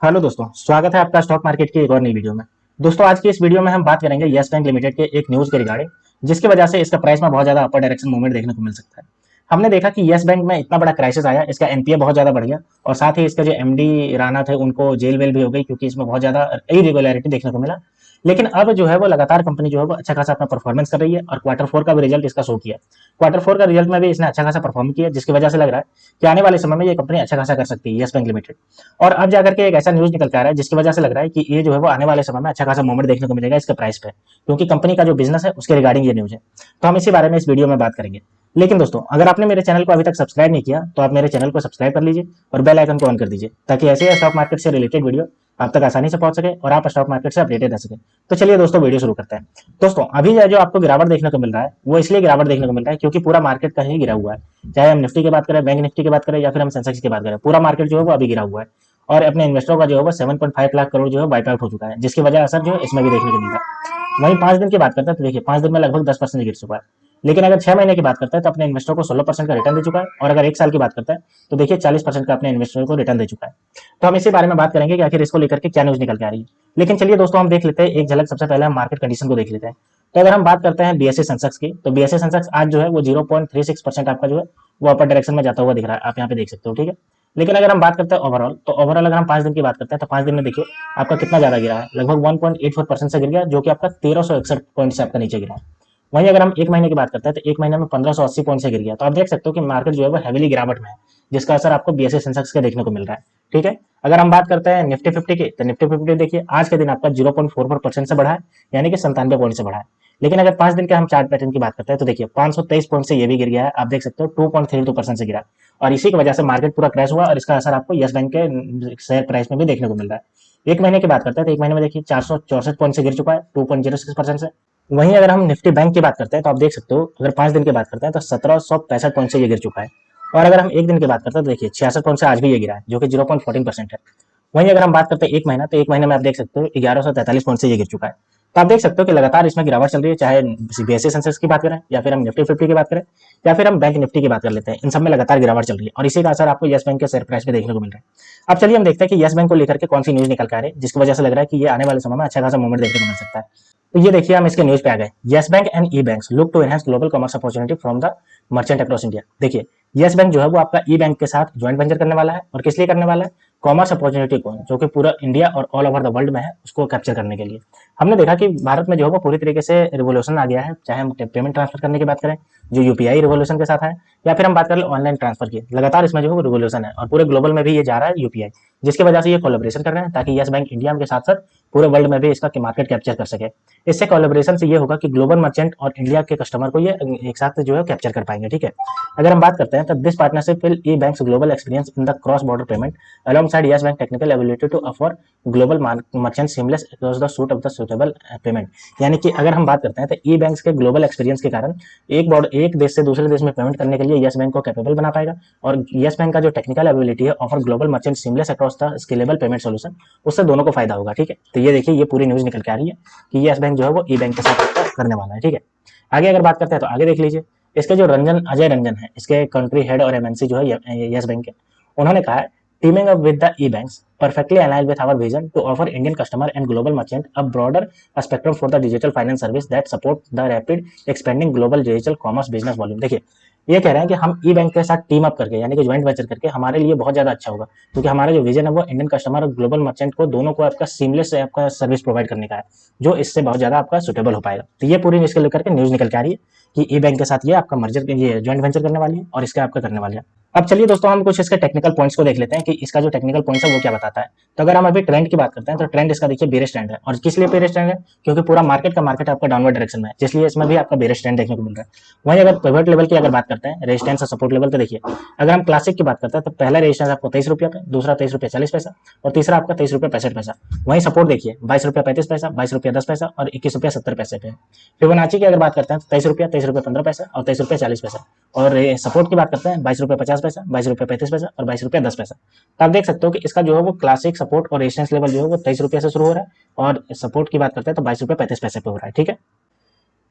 Hello दोस्तों, स्वागत है आपका स्टॉक मार्केट की एक और नई वीडियो में। दोस्तों, आज की इस वीडियो में हम बात करेंगे यस बैंक लिमिटेड के एक न्यूज़ के रिगार्डिंग, जिसकी वजह से इसका प्राइस में बहुत ज़्यादा अपर डायरेक्शन मूवमेंट देखने को मिल सकता है। हमने देखा कि यस बैंक में इतना बड़ा क्राइसिस आया, इसका एनपीए बहुत ज़्यादा बढ़ गया और साथ ही इसके जो एमडी राणा थे उनको जेल वेल भी हो गई, क्योंकि इसमें बहुत ज़्यादा इरेगुलरिटी देखने को मिला। लेकिन अब जो है वो लगातार कंपनी जो है वो अच्छा खासा अपना परफॉर्मेंस कर रही है और क्वार्टर फोर का भी रिजल्ट इसका शो किया। क्वार्टर फोर का रिजल्ट में भी इसने अच्छा खासा परफॉर्म किया, जिसकी वजह से लग रहा है कि आने वाले समय में ये कंपनी अच्छा खासा कर सकती है, यस बैंक लिमिटेड। और अब जाकर के एक ऐसा न्यूज़ निकल के आ रहा है जिसकी वजह से लग रहा है कि ये जो है वो आने वाले समय में अच्छा खासा मूवमेंट देखने को मिलेगा इसके प्राइस पे, क्योंकि कंपनी का जो बिजनेस है उसके रिगार्डिंग ये न्यूज़ है। तो हम इसी बारे में इस वीडियो में बात करेंगे। लेकिन दोस्तों, अगर आपने मेरे चैनल को अभी तक सब्सक्राइब नहीं किया तो आप मेरे चैनल को सब्सक्राइब कर लीजिए और बेल आइकन को ऑन कर दीजिए, ताकि ऐसे स्टॉक मार्केट से रिलेटेड वीडियो आप तक आसानी से पहुंच सके और आप स्टॉक मार्केट से अपडेटेड रह सके। तो चलिए दोस्तों, वीडियो शुरू करते हैं। दोस्तों, अभी जो आपको गिरावट देखने को मिल रहा है वो इसलिए गिरावट देखने को मिल रहा है क्योंकि पूरा मार्केट का ही गिरा हुआ है। चाहे हम निफ्टी की बात करें, बैंक निफ्टी की बात करें या फिर हम सेंसेक्स की बात करें, पूरा मार्केट जो है वो अभी गिरा हुआ है। और अपने इन्वेस्टरों का जो है वो 7.5 लाख करोड़ जो है वाइप आउट हो चुका है, जिसकी वजह असर जो है इसमें भी देखने को मिल रहा है। वहीं 5 दिन की बात करते हैं तो देखिए 5 दिन में लगभग 10% गिर चुका है। लेकिन अगर 6 महीने की बात करते हैं तो अपने इन्वेस्टर को 16% का रिटर्न दे चुका है, और अगर एक साल की बात करते हैं तो देखिए 40% का अपने इन्वेस्टर को रिटर्न दे चुका है। तो हम इसी बारे में बात करेंगे कि आखिर इसको लेकर के क्या न्यूज निकल के आ रही है। लेकिन चलिए दोस्तों, हम देख लेते हैं एक झलक। सबसे पहले हम मार्केट कंडीशन को देख लेते हैं। तो अगर हम बात करते हैं बीएसई सेंसेक्स की, तो बीएसई सेंसेक्स आज जो है वो 0.36% आपका जो है वो अपर डायरेक्शन में जाता हुआ दिख रहा है, आप यहाँ पे देख सकते हो, ठीक है। लेकिन अगर हम बात करते हैं ओवरऑल, तो ओवरऑल अगर हम 5 दिन की बात करते हैं तो 5 दिन में देखिए आपका कितना ज्यादा गिरा है, लगभग 1.84% से गिर गया, जो कि आपका 1361 पॉइंट से आपका नीचे गिरा है। वहीं अगर हम एक महीने की बात करते हैं तो एक महीने में 1580 पॉइंट से गिर गया। तो आप देख सकते हो कि मार्केट जो है वो हैवीली गिरावट में है, जिसका असर आपको बीएसई सेंसेक्स के देखने को मिल रहा है, ठीक है। अगर हम बात करते हैं निफ्टी फिफ्टी की, तो निफ्टी फिफ्टी देखिए आज के दिन आपका 0.44% से बढ़ा है, यानी कि 97 पॉइंट से बढ़ा है। लेकिन अगर 5 दिन के हम चार्ट पैटर्न की बात करते हैं तो देखिए 523 पॉइंट से ये भी गिर गया है, आप देख सकते हो 2.32% से गिरा। और इसी की वजह से मार्केट पूरा क्रैश हुआ और इसका असर आपको यस बैंक के शेयर प्राइस में भी देखने को मिल रहा है। एक महीने की बात करते हैं तो एक महीने में देखिए 464 पॉइंट से गिर चुका है, 2.06% से। वहीं अगर हम निफ्टी बैंक की बात करते हैं तो आप देख सकते हो, अगर 5 दिन की बात करते हैं तो 1765 पॉइंट से ये गिर चुका है। और अगर हम एक दिन की बात करते हैं तो देखिए 66 पॉइंट से आज भी ये गिरा है, जो कि 0.14% है। वहीं अगर हम बात करते हैं एक महीना, तो एक महीने में आप देख सकते हो 1143 पॉइंट से ये गिर चुका है। तो आप देख सकते हो कि लगातार इसमें गिरावट चल रही है, चाहे बीएसई सेंसेक्स की बात करें या फिर हम निफ्टी फिफ्टी की बात करें या फिर हम बैंक निफ्टी की बात कर लेते हैं, इन सब में लगातार गिरावट चल रही है और इसी का असर आपको यस बैंक के शेयर प्राइस में देखने को मिल रहा है। अब चलिए हम देखते हैं कि यस बैंक को लेकर के कौन सी न्यूज निकल कर आ रही है, जिसकी वजह से लग रहा है कि ये आने वाले समय में अच्छा खासा मूवमेंट देखने को मिल सकता है। तो ये देखिए, हम इसके न्यूज पे आ गए। Yes Bank and Ebanx look to enhance global commerce opportunity from the merchant across India. देखिए, यस बैंक जो है वो आपका ई बैंक के साथ ज्वाइंट वेंचर करने वाला है, और किस लिए करने वाला है? कॉमर्स अपॉर्चुनिटी को, जो कि पूरा इंडिया और ऑल ओवर द वर्ल्ड में है, उसको कैप्चर करने के लिए। हमने देखा कि भारत में जो है वो पूरी तरीके से रिवोल्यूशन आ गया है, चाहे हम पेमेंट ट्रांसफर करने की बात करें जो यूपीआई रिवोल्यूशन के साथ है, या फिर हम बात करें ऑनलाइन ट्रांसफर की, लगातार इसमें जो है वो रिवोल्यूशन है और पूरे ग्लोबल में भी ये जा रहा है यूपीआई, जिसकी वजह से ये कोलैबोरेशन कर रहे हैं ताकि यस बैंक इंडिया के साथ साथ पूरे वर्ल्ड में भी इसका मार्केट कैप्चर कर सके। इससे कोलैबोरेशन से ये होगा कि ग्लोबल मर्चेंट और इंडिया के कस्टमर को ये एक साथ जो है कैप्चर कर पाएंगे, ठीक है। अगर हम बात करते हैं तो this partnership will E banks global experience in the cross border payment alongside Yes Bank technical ability to offer global merchant seamless across the suite of the suitable payment। यानी कि अगर हम बात करते हैं तो ई बैंक्स के ग्लोबल एक्सपीरियंस के कारण एक देश से दूसरे देश में पेमेंट करने के लिए यस बैंक को कैपेबल बना पाएगा, और यस बैंक का जो टेक्निकल एबिलिटी है offer global merchant seamless across the scalable payment solution, उससे दोनों को फायदा होगा, ठीक है। तो ये देखिए, ये पूरी न्यूज निकल के आ रही है कि यस बैंक जो है वो ई बैंक के साथ करने वाला है, ठीक है। आगे अगर बात करते हैं तो आगे देख लीजिए, इसके जो अजय रंजन है, इसके कंट्री हेड और एमएनसी जो है यस बैंक के, उन्होंने कहा है, teaming up with the e-banks perfectly aligned with our vision to offer Indian customer and global merchant a broader spectrum for the digital finance service that support the rapid expanding global digital commerce business volume। देखिए, ये कह रहे हैं कि हम ई bank के साथ team up करके, यानी कि ज्वाइंट वेंचर करके, हमारे लिए बहुत ज्यादा अच्छा होगा, क्योंकि हमारा जो विजन है वो इंडियन कस्टमर और ग्लोबल मर्चेंट को दोनों को आपका सीमलेस आपका सर्विस प्रोवाइड करने का है, जो इससे बहुत ज्यादा आपका सुटेबल हो पाएगा। तो ये पूरी इसके लेकर के न्यूज निकल के आ रही है कि ई बैंक के साथ ये आपका मर्जर, ये ज्वाइंट वेंचर करने वाली है और इसके आपका करने वाली है। अब चलिए दोस्तों, हम कुछ इसके टेक्निकल पॉइंट्स को देख लेते हैं कि इसका जो टेक्निकल पॉइंट्स है वो क्या बताता है। तो अगर हम अभी ट्रेंड की बात करते हैं तो ट्रेंड इसका देखिए बेरिश ट्रेंड है, और किस लिए बेरिश ट्रेंड है? क्योंकि पूरा मार्केट आपका डाउनवर्ड डायरेक्शन में है, इसलिए इसमें भी आपका बेरिश ट्रेंड देखने को मिल रहा है। वहीं अगर पिवट लेवल की अगर बात करते हैं, रेजिस्टेंस और सपोर्ट लेवल, तो देखिए अगर हम क्लासिक की बात करते हैं तो पहला रेजिस्टेंस आपको 23 रुपया पे, दूसरा 23 रुपया 40 पैसा और तीसरा आपका 23 रुपया 65 पैसा। वहीं सपोर्ट देखिए 22 रुपया 35 पैसा, 22 रुपया 10 पैसा और 21 रुपया 70 पैसे पे। फिबोनाची की अगर बात करते हैं तो 23 रुपया 15 पैसा और 23 रुपया 40 पैसा। और सपोर्ट की बात करते हैं 22 रुपया 50 पैसा, 22 रुपया 35 पैसा और 22 रुपया 10 पैसा। तो आप देख सकते हो कि इसका जो है वो क्लासिक सपोर्ट और रेजिस्टेंस लेवल जो है वो 23 रुपया से शुरू हो रहा है, और सपोर्ट की बात करते हैं तो 22 रुपया 35 पैसे पे हो रहा है, ठीक है।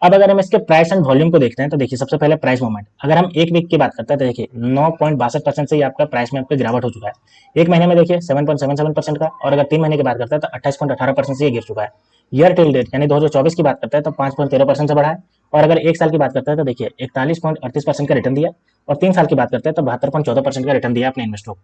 अब अगर हम इसके प्राइस एंड वॉल्यूम को देखते हैं तो देखिए सबसे पहले प्राइस मूवमेंट, अगर हम एक वीक की बात करते हैं तो देखिए 9.62% से ये आपका प्राइस में आपका गिरावट हो चुका है। एक महीने में देखिए 7.77% का, और अगर 3 महीने की बात करते हैं तो 28.18% से ये गिर चुका है। ईयर टिल डेट यानी 2024 की बात करते हैं तो 5.13% से बढ़ा है। और अगर एक साल की बात करते हैं तो देखिए 41.38% का रिटर्न दिया, और 3 साल की बात करते हैं तो 72.14% का रिटर्न दिया अपने इन्वेस्टरों को।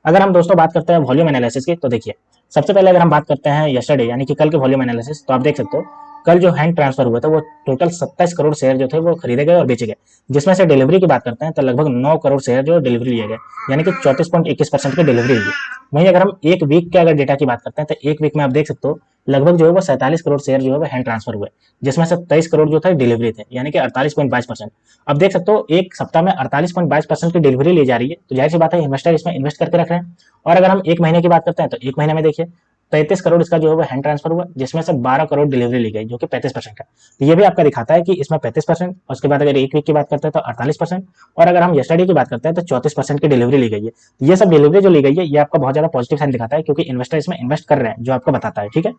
अगर हम दोस्तों बात करते हैं वॉल्यूम एनालिसिस की, तो देखिए सबसे पहले अगर हम बात करते हैं यस्टरडे यानी कि कल के वॉल्यूम एनालिसिस, तो आप देख सकते हो कल जो हैंड ट्रांसफर हुआ था वो टोटल 27 करोड़ शेयर जो थे वो खरीदे गए और बेचे गए, जिसमें से डिलीवरी की बात करते हैं तो लगभग 9 करोड़ शेयर जो डिलीवरी लिए गए, यानी कि 34.21% की डिलीवरी हुई। वहीं अगर हम एक वीक के अगर डेटा की बात करते हैं तो एक वीक में आप देख सकते हो लगभग जो है वो 47 करोड़ शेयर जो है वो हैंड ट्रांसफर हुए, जिसमें से 23 करोड़ जो थे डिलीवरी थे, यानी कि 48.22%। अब देख सकते हो एक सप्ताह में 48.22% की डिलीवरी ली जा रही है, तो जाहिर सी बात है इन्वेस्टर इसमें इन्वेस्ट करके रख रहे हैं। और अगर हम एक महीने की बात करते हैं तो एक महीने में देखिए 33 करोड़ इसका जो है वो हैंड ट्रांसफर हुआ, जिसमें से 12 करोड़ डिलीवरी ली गई, जो कि 35% है। तो ये भी आपका दिखाता है कि इसमें 35%, उसके बाद अगर एक वीक की बात करते हैं तो 48%, और अगर हम यस्टरडे की बात करते हैं तो 34% की डिलीवरी ली गई है। तो ये सब डिलीवरी जो ली गई है ये आपका बहुत ज्यादा पॉजिटिव साइन दिखाता है, क्योंकि इन्वेस्टर इसमें इन्वेस्ट कर रहे हैं, जो आपको बताता है। ठीक है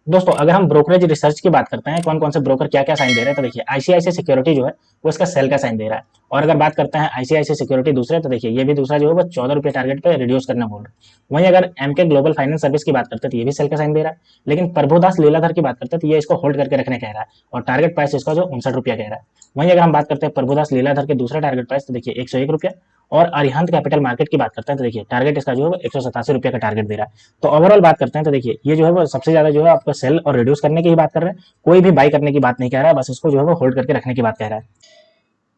दोस्तों, अगर हम ब्रोकरेज रिसर्च की बात करते हैं कौन कौन से ब्रोकर क्या क्या साइन दे रहे हैं, तो देखिए आईसीआईसी सिक्योरिटी जो है वो इसका सेल का साइन दे रहा है। और अगर बात करते हैं आईसीआईसी सिक्योरिटी दूसरे, तो देखिए ये भी दूसरा जो है वो 14 रुपये टारगेट पे रिड्यूस करना बोल रहा है। वहीं अगर एमके ग्लोबल फाइनेंस सर्विस की बात करते हैं तो ये भी सेल का साइन दे रहा है। लेकिन प्रभुदास लीलाधर की बात करते हैं तो ये इसको होल्ड करके रखने कह रहा है, और टारगेट प्राइस इसका जो 59 रुपया कह रहा है। वहीं अगर हम बात करते हैं प्रभुदास लीलाधर के दूसरा टारगेट प्राइस, तो देखिए 101 रुपया। और अरिहंत कैपिटल मार्केट की बात करते हैं तो देखिए टारगेट इसका जो है 187 रुपये का टारगेट दे रहा है। तो ओवरऑल बात करते हैं तो देखिए ये जो है वो सबसे ज्यादा जो है आपको सेल और रिड्यूस करने की ही बात कर रहे हैं, कोई भी बाई करने की बात नहीं कह रहा है, बस इसको जो है वो होल्ड करके रखने की बात कह रहा है।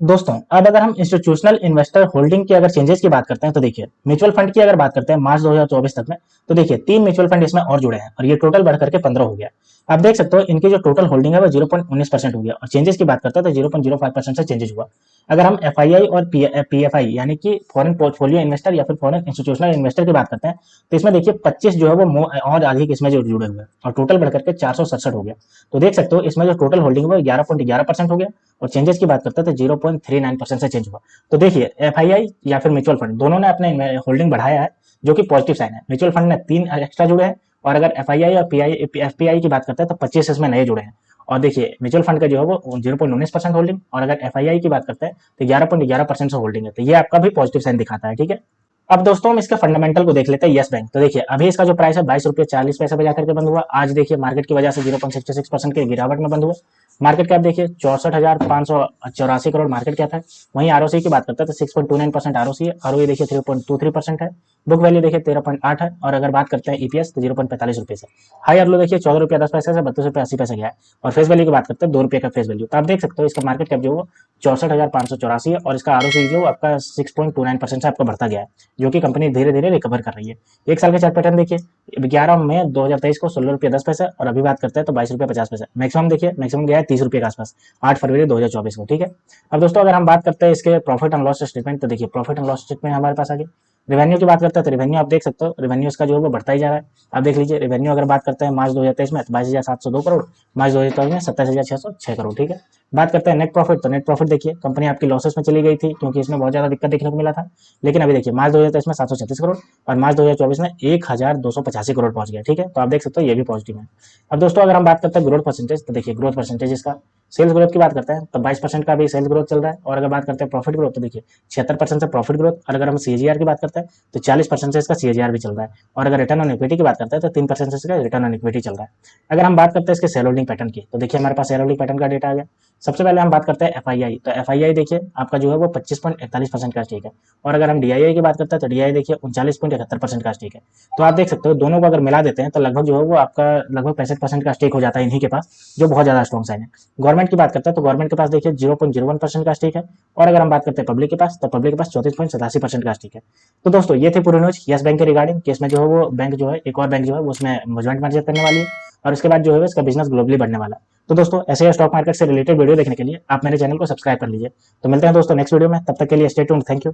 दोस्तों अब अगर हम इंस्टीट्यूशनल इन्वेस्टर होल्डिंग की अगर चेंजेस की बात करते हैं तो देखिए म्यूचुअल फंड की अगर बात करते हैं मार्च 2024 तक में, तो देखिए 3 म्यूचुअल फंड इसमें और जुड़े हैं, और ये टोटल बढ़ करके 15 हो गया। आप देख सकते हो इनकी जो टोटल होल्डिंग है वो 0.19% हो गया, और चेंजेस की बात करते हैं तो 0.05% से चेंजेस हुआ। अगर हम एफआईआई और पीएफआई यानी कि फॉरेन पोर्टफोलियो इन्वेस्टर या फिर फॉरेन इंस्टीट्यूशनल इन्वेस्टर की बात करते हैं, तो इसमें देखिए 25 जो है वो और अधिक इसमें जो जुड़े हुए हैं, और टोटल बढ़ करके 467 हो गया। तो देख सकते हो इसमें जो टोटल होल्डिंग है वो 11.11% हो गया, और चेंजेस की बात करते हैं तो 0.39% से चेंज हुआ। तो देखिए एफआईआई या फिर म्यूचुअल फंड दोनों ने अपने होल्डिंग बढ़ाया है, जो कि पॉजिटिव साइन है। म्यूचुअल फंड ने 3 एक्स्ट्रा जुड़े हैं, और अगर एफआईआई और एफपीआई की बात करते हैं तो 25 इसमें नए जुड़े हैं। और देखिए म्यूचुअल फंड का जो है वो 0.19% होल्डिंग, और अगर एफआईआई की बात करते हैं तो 11.11% से होल्डिंग है। तो ये आपका भी पॉजिटिव साइन दिखाता है। ठीक है, अब दोस्तों हम इसके फंडामेंटल को देख लेते हैं यस बैंक। तो देखिए अभी इसका जो प्राइस है 22 रुपये 40 पैसे पे जाकर के बंद हुआ। आज देखिए मार्केट की वजह से 0.66% की गिरावट में बंद हुआ। मार्केट कैप देखिए 64,584 करोड़ मार्केट कैप है। वहीं आरओसी की बात करते हैं तो 6.29% आरओसी है, आरओई देखिए 3.23% है। बुक वैल्यू देखिए 13.8 है, और अगर बात करते हैं ईपीएस तो 0.45 रुपये से। हाई और लो देखिए 14 रुपया 10 पैसे से 32 रुपये 80 पैसे गया है, और फेस वैल्यू की बात करते हैं 2 रुपये का फेस वैल्यू। तो आप देख सकते हो इसका मार्केट कैप जो वो 64,584 है, और इसका आरओसी जो आपका 6.29% से आपका बढ़ता गया है, जो कि कंपनी धीरे धीरे रिकवर कर रही है। एक साल के चार्ट पैटर्न देखिए 11 मई 2023 को 16 रुपये 10 पैसे, और अभी बात करते हैं तो 22 रुपये 50 पैसे। मैक्सिमम देखिए मैक्सिमम गया है 30 रुपये के आसपास 8 फरवरी 2024 को। ठीक है, अब दोस्तों अगर हम बात करते हैं इसके प्रॉफिट एंड लॉस स्टेटमेंट, तो देखिए प्रॉफिट एंड लॉस स्टेटमेंट हमारे पास आ गया। रेवेन्यू की बात करते हैं तो रेवेन्यू आप देख सकते हो रेवेन्यू इसका जो है वो बढ़ता ही जा रहा है। आप देख लीजिए रेवेन्यू अगर बात करते हैं मार्च 2023 में तो 22,702 करोड़, मार्च 2024 में 27,606 करोड़। ठीक है, बात करते हैं नेट प्रॉफिट, तो नेट प्रॉफिट देखिए कंपनी आपकी लॉसेस में चली गई थी, क्योंकि इसमें बहुत ज्यादा दिक्कत देखने को मिला था। लेकिन अभी देखिए मार्च 2023 में 736 करोड़, और मार्च 2024 में 1,285 करोड़ पहुंच गया। ठीक है, तो आप देख सकते हो ये भी पॉजिटिव है। अब दोस्तों अगर हम बात करते हैं ग्रोथ परसेंटेज, तो देखिए ग्रोथ परसेंटेज इसका सेल्स ग्रोथ की बात करते हैं तो 22% का भी सेल्स ग्रोथ चल रहा है। और अगर बात करते हैं प्रॉफिट ग्रोथ, तो देखिए 76% से प्रॉफिट ग्रोथ, और अगर हम सीएजीआर की बात करते हैं तो 40% से इसका सीएजीआर भी चल रहा है। और अगर रिटर्न ऑन इक्विटी की बात करते हैं तो 3% से इसका रिटर्न ऑन इक्विटी चल रहा है। अगर हम बात करते हैं इसके शेयर होल्डिंग पैटर्न की, तो देखिए हमारे पास शेयर होल्डिंग पैटर्न का डेटा आ गया। सबसे पहले हम बात करते हैं एफआईआई, तो एफआईआई देखिए आपका जो है वो 25.41% का स्टेक है। और अगर हम डीआईआई की बात करते हैं तो डीआई देखिए 39.71% का स्टेक है। तो आप देख सकते हो दोनों को अगर मिला देते हैं तो लगभग जो है वो आपका लगभग 65% का स्टेक हो जाता है इन्हीं के पास, जो बहुत ज्यादा स्ट्रॉन्ग साइन है। गवर्नमेंट की बात करते हैं तो गवर्नमेंट के पास देखिए 0.01% का स्टेक है। और अगर हम बात करते हैं पब्लिक के पास, तो पब्लिक के पास 34.87% का स्टेक है। तो दोस्तों ये थे पूरी न्यूज यस बैंक के रिगार्डिंग, केस में जो है वो बैंक जो है एक और बैंक जो है वो उसमें जॉइंट मर्जर करने वाली है, और उसके बाद जो है इसका बिजनेस ग्लोबली बढ़ने वाला है। तो दोस्तों ऐसे स्टॉक मार्केट से रिलेटेड वीडियो देखने के लिए आप मेरे चैनल को सब्सक्राइब कर लीजिए। तो मिलते हैं दोस्तों नेक्स्ट वीडियो में, तब तक के लिए स्टे ट्यून्ड। Thank you.